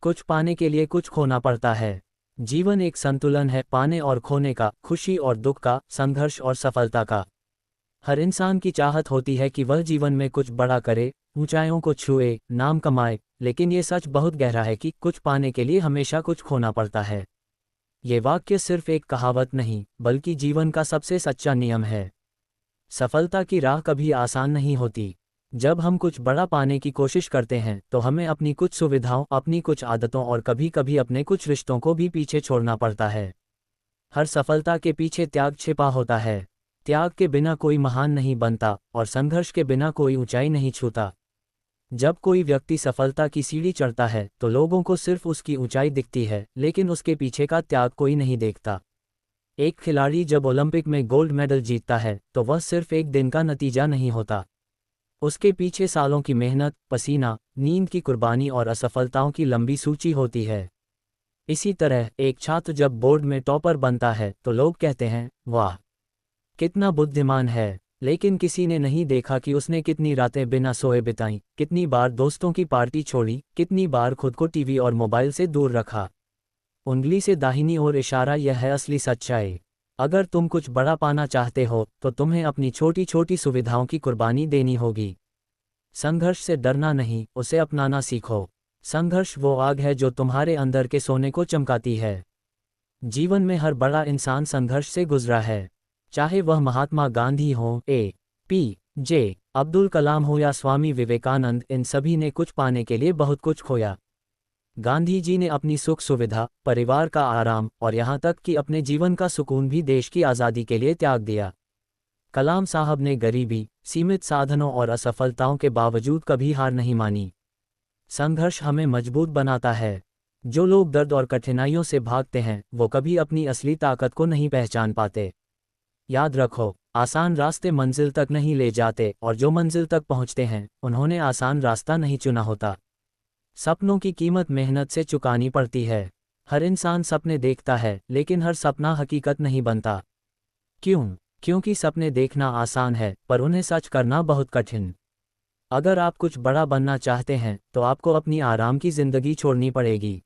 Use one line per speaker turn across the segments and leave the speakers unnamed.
कुछ पाने के लिए कुछ खोना पड़ता है। जीवन एक संतुलन है, पाने और खोने का, खुशी और दुख का, संघर्ष और सफलता का। हर इंसान की चाहत होती है कि वह जीवन में कुछ बड़ा करे, ऊंचाइयों को छुए, नाम कमाए, लेकिन ये सच बहुत गहरा है कि कुछ पाने के लिए हमेशा कुछ खोना पड़ता है। ये वाक्य सिर्फ एक कहावत नहीं, बल्कि जीवन का सबसे सच्चा नियम है। सफलता की राह कभी आसान नहीं होती। जब हम कुछ बड़ा पाने की कोशिश करते हैं तो हमें अपनी कुछ सुविधाओं, अपनी कुछ आदतों और कभी कभी अपने कुछ रिश्तों को भी पीछे छोड़ना पड़ता है। हर सफलता के पीछे त्याग छिपा होता है। त्याग के बिना कोई महान नहीं बनता और संघर्ष के बिना कोई ऊंचाई नहीं छूता। जब कोई व्यक्ति सफलता की सीढ़ी चढ़ता है तो लोगों को सिर्फ उसकी ऊंचाई दिखती है, लेकिन उसके पीछे का त्याग कोई नहीं देखता। एक खिलाड़ी जब ओलंपिक में गोल्ड मेडल जीतता है तो वह सिर्फ एक दिन का नतीजा नहीं होता। उसके पीछे सालों की मेहनत, पसीना, नींद की कुर्बानी और असफलताओं की लंबी सूची होती है। इसी तरह एक छात्र जब बोर्ड में टॉपर बनता है तो लोग कहते हैं, वाह, कितना बुद्धिमान है। लेकिन किसी ने नहीं देखा कि उसने कितनी रातें बिना सोए बिताईं, कितनी बार दोस्तों की पार्टी छोड़ी, कितनी बार खुद को टीवी और मोबाइल से दूर रखा। उंगली से दाहिनी ओर इशारा, यह है असली सच्चाई। अगर तुम कुछ बड़ा पाना चाहते हो तो तुम्हें अपनी छोटी छोटी सुविधाओं की कुर्बानी देनी होगी। संघर्ष से डरना नहीं, उसे अपनाना सीखो। संघर्ष वो आग है जो तुम्हारे अंदर के सोने को चमकाती है। जीवन में हर बड़ा इंसान संघर्ष से गुजरा है। चाहे वह महात्मा गांधी हो, ए.पी.जे. अब्दुल कलाम हो या स्वामी विवेकानंद, इन सभी ने कुछ पाने के लिए बहुत कुछ खोया। गांधी जी ने अपनी सुख सुविधा, परिवार का आराम और यहाँ तक कि अपने जीवन का सुकून भी देश की आज़ादी के लिए त्याग दिया। कलाम साहब ने गरीबी, सीमित साधनों और असफलताओं के बावजूद कभी हार नहीं मानी। संघर्ष हमें मजबूत बनाता है। जो लोग दर्द और कठिनाइयों से भागते हैं वो कभी अपनी असली ताकत को नहीं पहचान पाते। याद रखो, आसान रास्ते मंजिल तक नहीं ले जाते और जो मंजिल तक पहुंचते हैं उन्होंने आसान रास्ता नहीं चुना होता। सपनों की कीमत मेहनत से चुकानी पड़ती है। हर इंसान सपने देखता है, लेकिन हर सपना हकीकत नहीं बनता। क्यों? क्योंकि सपने देखना आसान है पर उन्हें सच करना बहुत कठिन। अगर आप कुछ बड़ा बनना चाहते हैं तो आपको अपनी आराम की जिंदगी छोड़नी पड़ेगी।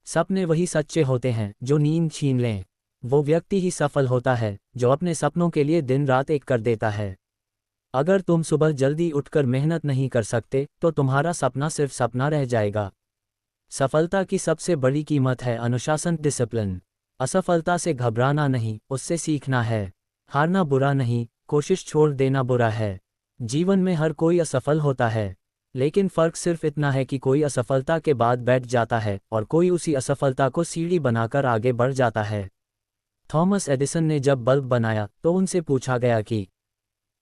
सपने वही सच्चे होते हैं जो नींद छीन लें। वो व्यक्ति ही सफल होता है जो अपने सपनों के लिए दिन रात एक कर देता है। अगर तुम सुबह जल्दी उठकर मेहनत नहीं कर सकते तो तुम्हारा सपना सिर्फ सपना रह जाएगा। सफलता की सबसे बड़ी कीमत है अनुशासन, डिसिप्लिन। असफलता से घबराना नहीं, उससे सीखना है। हारना बुरा नहीं, कोशिश छोड़ देना बुरा है। जीवन में हर कोई असफल होता है, लेकिन फर्क सिर्फ इतना है कि कोई असफलता के बाद बैठ जाता है और कोई उसी असफलता को सीढ़ी बनाकर आगे बढ़ जाता है। थॉमस एडिसन ने जब बल्ब बनाया तो उनसे पूछा गया कि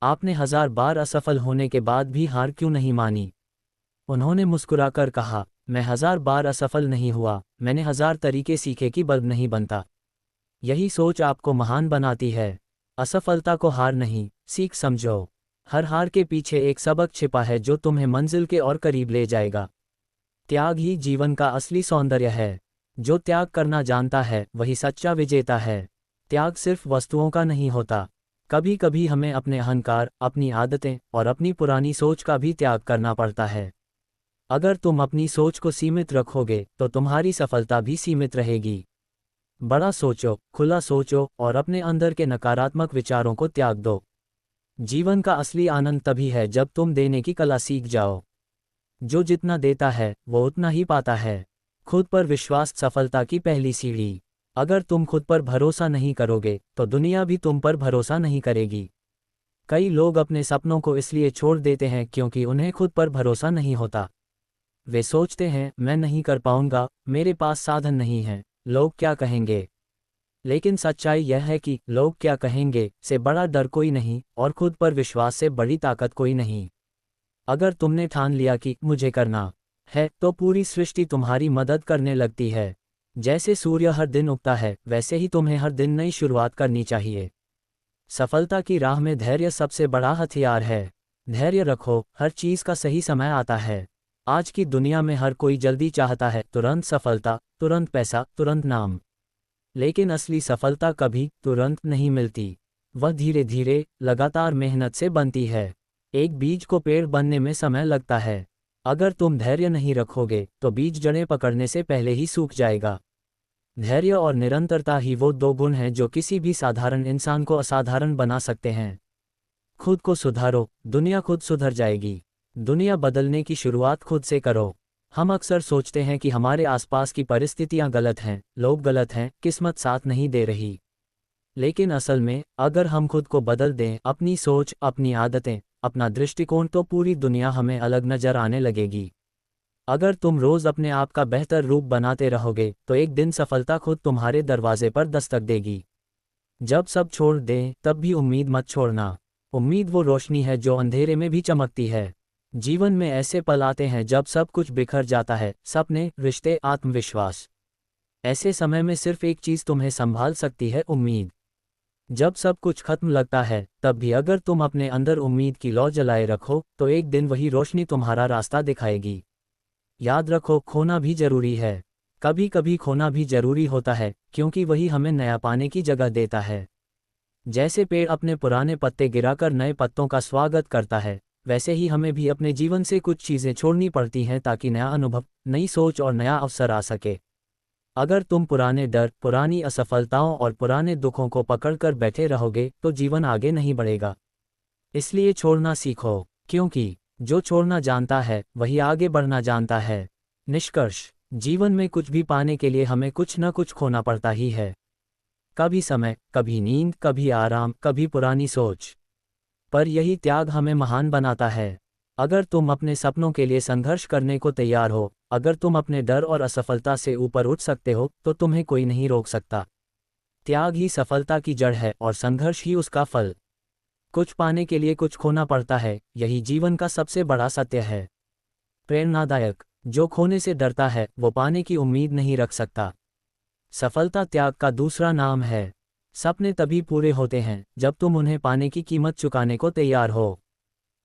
आपने 1000 बार असफल होने के बाद भी हार क्यों नहीं मानी? उन्होंने मुस्कुराकर कहा, मैं 1000 बार असफल नहीं हुआ, मैंने 1000 तरीके सीखे कि बल्ब नहीं बनता। यही सोच आपको महान बनाती है। असफलता को हार नहीं, सीख समझो। हर हार के पीछे एक सबक छिपा है जो तुम्हें मंजिल के और करीब ले जाएगा। त्याग ही जीवन का असली सौंदर्य है। जो त्याग करना जानता है वही सच्चा विजेता है। त्याग सिर्फ वस्तुओं का नहीं होता। कभी कभी हमें अपने अहंकार, अपनी आदतें और अपनी पुरानी सोच का भी त्याग करना पड़ता है। अगर तुम अपनी सोच को सीमित रखोगे तो तुम्हारी सफलता भी सीमित रहेगी। बड़ा सोचो, खुला सोचो और अपने अंदर के नकारात्मक विचारों को त्याग दो। जीवन का असली आनंद तभी है जब तुम देने की कला सीख जाओ। जो जितना देता है वो उतना ही पाता है। खुद पर विश्वास सफलता की पहली सीढ़ी। अगर तुम खुद पर भरोसा नहीं करोगे तो दुनिया भी तुम पर भरोसा नहीं करेगी। कई लोग अपने सपनों को इसलिए छोड़ देते हैं क्योंकि उन्हें खुद पर भरोसा नहीं होता। वे सोचते हैं, मैं नहीं कर पाऊंगा, मेरे पास साधन नहीं है, लोग क्या कहेंगे। लेकिन सच्चाई यह है कि लोग क्या कहेंगे से बड़ा डर कोई नहीं और खुद पर विश्वास से बड़ी ताकत कोई नहीं। अगर तुमने ठान लिया कि मुझे करना है तो पूरी सृष्टि तुम्हारी मदद करने लगती है। जैसे सूर्य हर दिन उगता है वैसे ही तुम्हें हर दिन नई शुरुआत करनी चाहिए। सफलता की राह में धैर्य सबसे बड़ा हथियार है। धैर्य रखो, हर चीज का सही समय आता है। आज की दुनिया में हर कोई जल्दी चाहता है, तुरंत सफलता, तुरंत पैसा, तुरंत नाम। लेकिन असली सफलता कभी तुरंत नहीं मिलती। वह धीरे धीरे, लगातार मेहनत से बनती है। एक बीज को पेड़ बनने में समय लगता है। अगर तुम धैर्य नहीं रखोगे तो बीज जड़ें पकड़ने से पहले ही सूख जाएगा। धैर्य और निरंतरता ही वो दो गुण हैं जो किसी भी साधारण इंसान को असाधारण बना सकते हैं। खुद को सुधारो, दुनिया खुद सुधर जाएगी। दुनिया बदलने की शुरुआत खुद से करो। हम अक्सर सोचते हैं कि हमारे आसपास की परिस्थितियां गलत हैं, लोग गलत हैं, किस्मत साथ नहीं दे रही। लेकिन असल में अगर हम खुद को बदल दें, अपनी सोच, अपनी आदतें, अपना दृष्टिकोण, तो पूरी दुनिया हमें अलग नजर आने लगेगी। अगर तुम रोज अपने आप का बेहतर रूप बनाते रहोगे तो एक दिन सफलता खुद तुम्हारे दरवाजे पर दस्तक देगी। जब सब छोड़ दें तब भी उम्मीद मत छोड़ना। उम्मीद वो रोशनी है जो अंधेरे में भी चमकती है। जीवन में ऐसे पल आते हैं जब सब कुछ बिखर जाता है, सपने, रिश्ते, आत्मविश्वास। ऐसे समय में सिर्फ एक चीज तुम्हें संभाल सकती है, उम्मीद। जब सब कुछ खत्म लगता है तब भी अगर तुम अपने अंदर उम्मीद की लौ जलाए रखो तो एक दिन वही रोशनी तुम्हारा रास्ता दिखाएगी। याद रखो, खोना भी जरूरी है। कभी कभी खोना भी जरूरी होता है क्योंकि वही हमें नया पाने की जगह देता है। जैसे पेड़ अपने पुराने पत्ते गिराकर नए पत्तों का स्वागत करता है, वैसे ही हमें भी अपने जीवन से कुछ चीज़ें छोड़नी पड़ती हैं ताकि नया अनुभव, नई सोच और नया अवसर आ सके। अगर तुम पुराने डर, पुरानी असफलताओं और पुराने दुखों को पकड़कर बैठे रहोगे तो जीवन आगे नहीं बढ़ेगा। इसलिए छोड़ना सीखो, क्योंकि जो छोड़ना जानता है वही आगे बढ़ना जानता है। निष्कर्ष, जीवन में कुछ भी पाने के लिए हमें कुछ न कुछ खोना पड़ता ही है। कभी समय, कभी नींद, कभी आराम, कभी पुरानी सोच। पर यही त्याग हमें महान बनाता है। अगर तुम अपने सपनों के लिए संघर्ष करने को तैयार हो, अगर तुम अपने डर और असफलता से ऊपर उठ सकते हो, तो तुम्हें कोई नहीं रोक सकता। त्याग ही सफलता की जड़ है और संघर्ष ही उसका फल। कुछ पाने के लिए कुछ खोना पड़ता है, यही जीवन का सबसे बड़ा सत्य है। प्रेरणादायक, जो खोने से डरता है वो पाने की उम्मीद नहीं रख सकता। सफलता त्याग का दूसरा नाम है। सपने तभी पूरे होते हैं जब तुम उन्हें पाने की कीमत चुकाने को तैयार हो।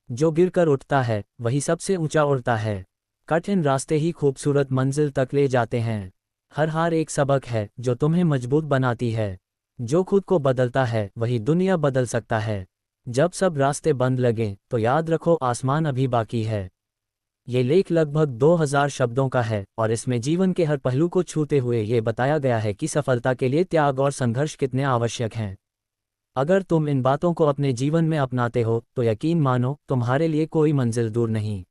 जो गिरकर उठता है वही सबसे ऊंचा उड़ता है। कठिन रास्ते ही खूबसूरत मंजिल तक ले जाते हैं। हर हार एक सबक है जो तुम्हें मजबूत बनाती है। जो खुद को बदलता है वही दुनिया बदल सकता है। जब सब रास्ते बंद लगें तो याद रखो, आसमान अभी बाकी है। ये लेख लगभग 2000 शब्दों का है और इसमें जीवन के हर पहलू को छूते हुए ये बताया गया है कि सफलता के लिए त्याग और संघर्ष कितने आवश्यक हैं। अगर तुम इन बातों को अपने जीवन में अपनाते हो तो यकीन मानो, तुम्हारे लिए कोई मंजिल दूर नहीं।